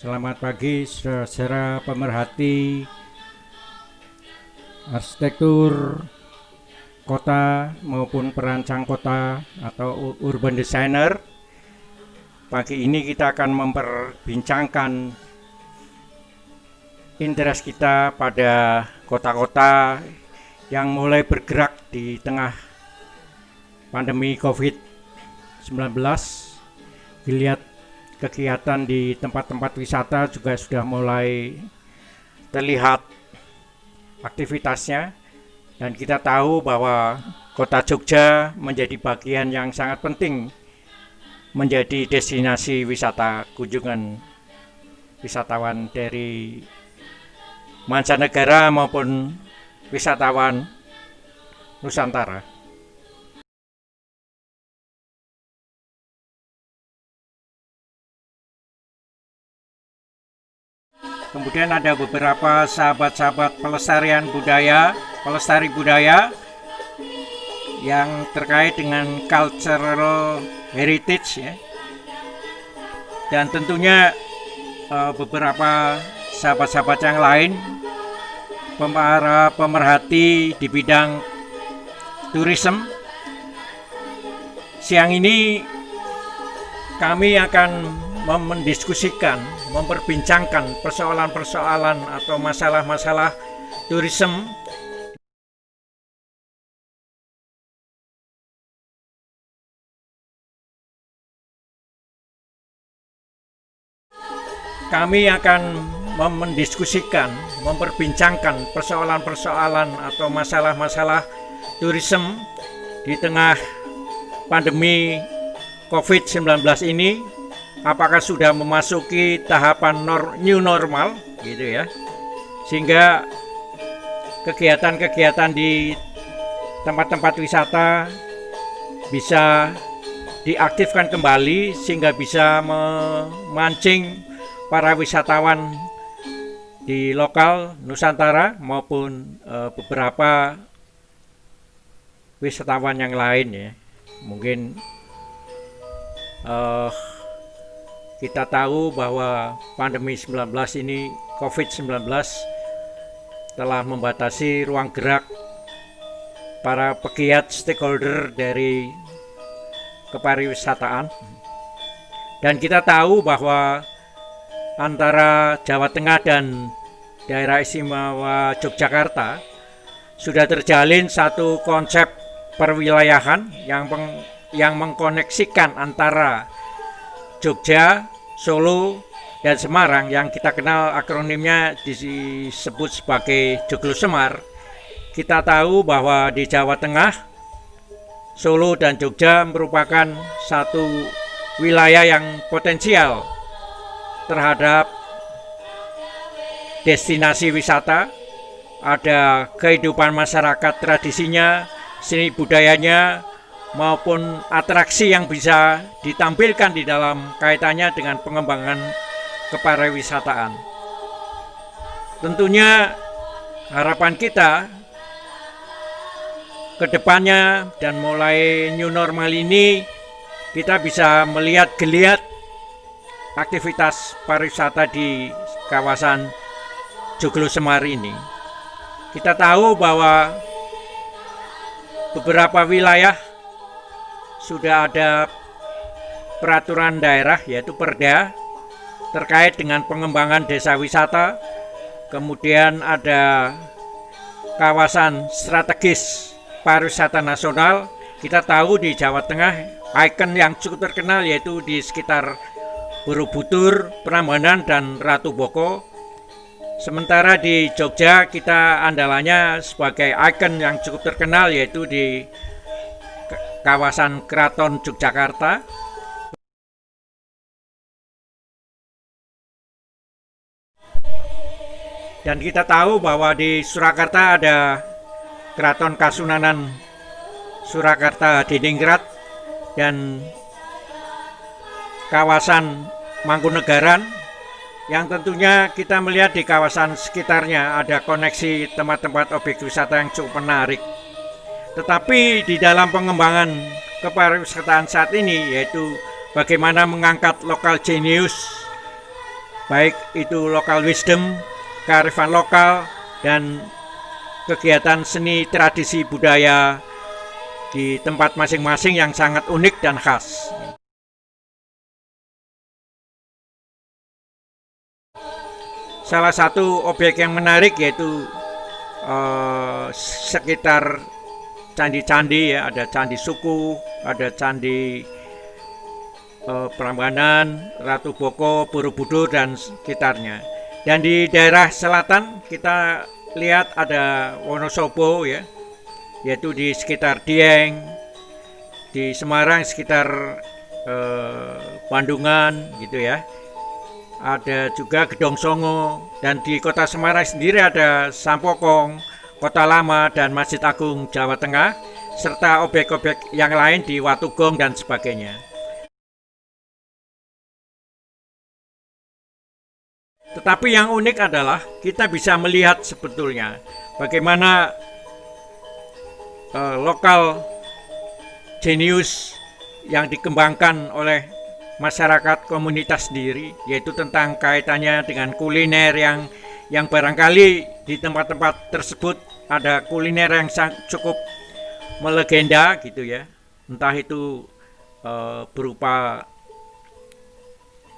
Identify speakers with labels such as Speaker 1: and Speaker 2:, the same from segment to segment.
Speaker 1: Selamat pagi saudara-saudara pemerhati arsitektur kota maupun perancang kota atau urban designer. Pagi ini kita akan memperbincangkan interest kita pada kota-kota yang mulai bergerak di tengah pandemi COVID-19. Dilihat kegiatan di tempat-tempat wisata juga sudah mulai terlihat aktivitasnya, dan kita tahu bahwa kota Jogja menjadi bagian yang sangat penting menjadi destinasi wisata kunjungan wisatawan dari mancanegara maupun wisatawan Nusantara. Kemudian ada beberapa sahabat-sahabat pelestari budaya yang terkait dengan cultural heritage ya. Dan tentunya beberapa sahabat-sahabat yang lain, para pemerhati di bidang tourism. Siang ini kami akan mendiskusikan, memperbincangkan persoalan-persoalan atau masalah-masalah tourism kami akan mendiskusikan, memperbincangkan persoalan-persoalan atau masalah-masalah tourism di tengah pandemi COVID-19 ini. Apakah sudah memasuki tahapan new normal gitu ya, sehingga kegiatan-kegiatan di tempat-tempat wisata bisa diaktifkan kembali sehingga bisa memancing para wisatawan di lokal Nusantara maupun beberapa wisatawan yang lain ya. Mungkin kita tahu bahwa pandemi 19 ini, COVID-19 telah membatasi ruang gerak para pegiat stakeholder dari kepariwisataan. Dan kita tahu bahwa antara Jawa Tengah dan daerah istimewa Yogyakarta sudah terjalin satu konsep perwilayahan yang mengkoneksikan antara Jogja, Solo, dan Semarang, yang kita kenal akronimnya disebut sebagai Joglo Semar. Kita tahu bahwa di Jawa Tengah, Solo dan Jogja merupakan satu wilayah yang potensial terhadap destinasi wisata. Ada kehidupan masyarakat, tradisinya, seni budayanya, maupun atraksi yang bisa ditampilkan di dalam kaitannya dengan pengembangan kepariwisataan. Tentunya harapan kita ke depannya dan mulai new normal ini, kita bisa melihat geliat aktivitas pariwisata di kawasan Joglo Semar ini. Kita tahu bahwa beberapa wilayah sudah ada peraturan daerah, yaitu Perda, terkait dengan pengembangan desa wisata. Kemudian ada kawasan strategis pariwisata nasional. Kita tahu di Jawa Tengah ikon yang cukup terkenal yaitu di sekitar Borobudur, Prambanan, dan Ratu Boko. Sementara di Jogja kita andalannya sebagai ikon yang cukup terkenal yaitu di kawasan Keraton Yogyakarta. Dan kita tahu bahwa di Surakarta ada Keraton Kasunanan Surakarta Hadiningrat dan kawasan Mangkunegaran, yang tentunya kita melihat di kawasan sekitarnya ada koneksi tempat-tempat objek wisata yang cukup menarik. Tetapi di dalam pengembangan kepariwisataan saat ini, yaitu bagaimana mengangkat lokal genius baik itu local wisdom, kearifan lokal, dan kegiatan seni tradisi budaya di tempat masing-masing yang sangat unik dan khas. Salah satu objek yang menarik yaitu sekitar candi-candi ya, ada candi suku, ada candi Prambanan, Ratu Boko, Borobudur dan sekitarnya. Dan di daerah selatan kita lihat ada Wonosobo ya, yaitu di sekitar Dieng, di Semarang sekitar Bandungan gitu ya. Ada juga Gedong Songo, dan di kota Semarang sendiri ada Sampokong, Kota Lama, dan Masjid Agung Jawa Tengah, serta objek-objek yang lain di Watugong dan sebagainya. Tetapi yang unik adalah kita bisa melihat sebetulnya bagaimana lokal genius yang dikembangkan oleh masyarakat komunitas sendiri, yaitu tentang kaitannya dengan kuliner yang barangkali di tempat-tempat tersebut ada kuliner yang cukup melegenda gitu ya, entah itu berupa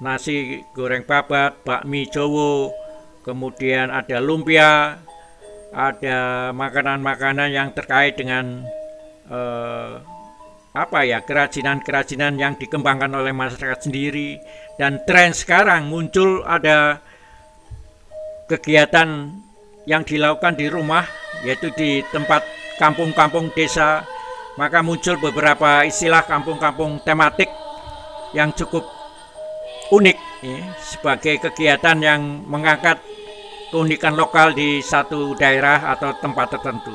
Speaker 1: nasi goreng babat, bakmi Jowo, kemudian ada lumpia, ada makanan-makanan yang terkait dengan kerajinan-kerajinan yang dikembangkan oleh masyarakat sendiri. Dan tren sekarang muncul ada kegiatan yang dilakukan di rumah, yaitu di tempat kampung-kampung desa. Maka muncul beberapa istilah kampung-kampung tematik yang cukup unik ya, sebagai kegiatan yang mengangkat keunikan lokal di satu daerah atau tempat tertentu.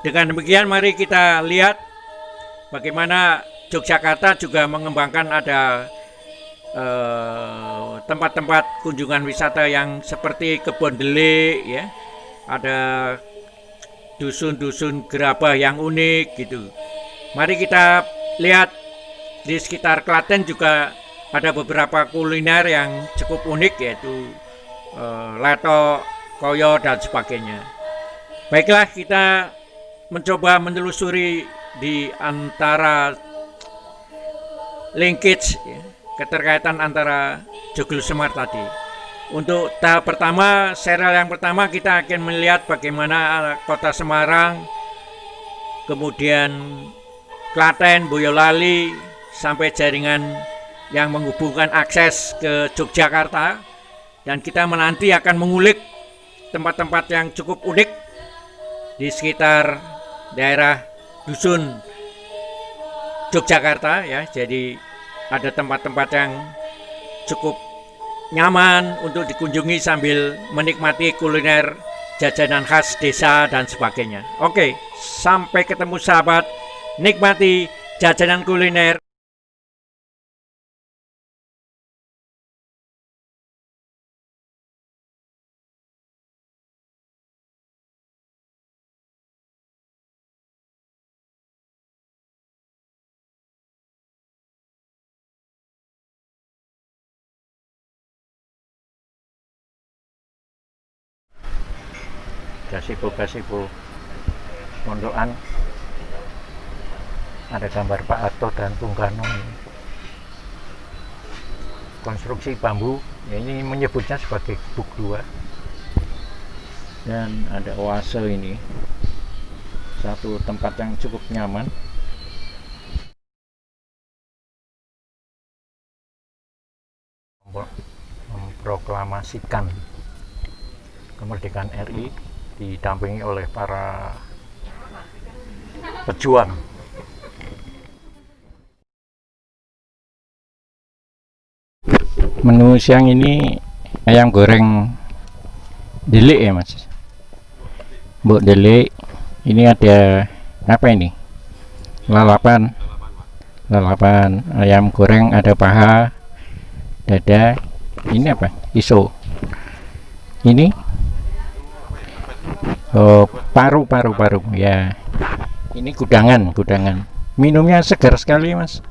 Speaker 1: Dengan demikian mari kita lihat bagaimana Yogyakarta juga mengembangkan ada tempat-tempat kunjungan wisata yang seperti Kebon Delik ya, ada dusun-dusun gerabah yang unik gitu. Mari kita lihat di sekitar Klaten juga ada beberapa kuliner yang cukup unik, yaitu leto, koyo, dan sebagainya. Baiklah, kita mencoba menelusuri di antara linkage ya, keterkaitan antara Joglo Semar tadi. Untuk tahap pertama, serial yang pertama kita akan melihat bagaimana kota Semarang, kemudian Klaten, Boyolali, sampai jaringan yang menghubungkan akses ke Yogyakarta. Dan kita menanti akan mengulik tempat-tempat yang cukup unik di sekitar daerah dusun Yogyakarta ya. Jadi ada tempat-tempat yang cukup nyaman untuk dikunjungi sambil menikmati kuliner, jajanan khas desa dan sebagainya. Oke, sampai ketemu sahabat, nikmati jajanan kuliner. Gasibo Mondokan, ada gambar Pak Harto dan Bung Karno. Konstruksi bambu ya, ini menyebutnya sebagai Gubuk 2. Dan ada oase, ini satu tempat yang cukup nyaman. Memproklamasikan kemerdekaan RI didampingi oleh para pejuang. Menu siang ini ayam goreng delik ya Mas, Mbok delik. Ini ada apa ini? Lalapan ayam goreng, ada paha, dada. Ini apa? Iso. Ini paru ya. Ini gudangan. Minumnya segar sekali Mas.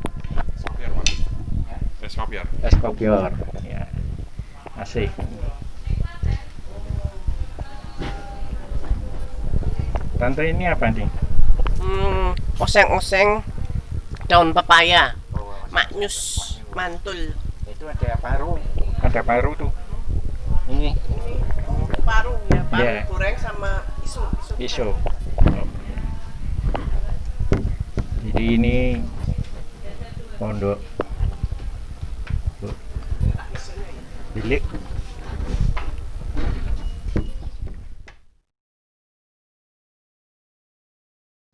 Speaker 2: Es kopior.
Speaker 1: Es kopior ya. Asik. Tante ini apa nih?
Speaker 2: Oseng-oseng daun pepaya, maknyus, mantul.
Speaker 1: Itu ada paru. Ada paru tuh. Ini
Speaker 2: Paru ya, paru
Speaker 1: Yeah.
Speaker 2: goreng sama isu.
Speaker 1: iso. Jadi ini pondok bilik.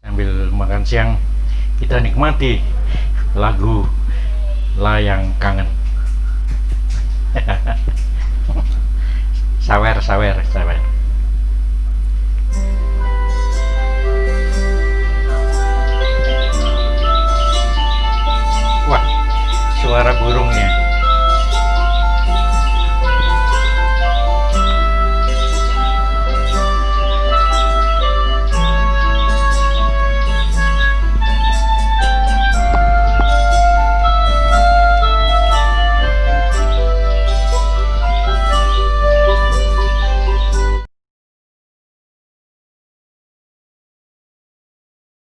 Speaker 1: Sambil makan siang kita nikmati lagu Layang Kangen. Sawer. Wah, suara burungnya.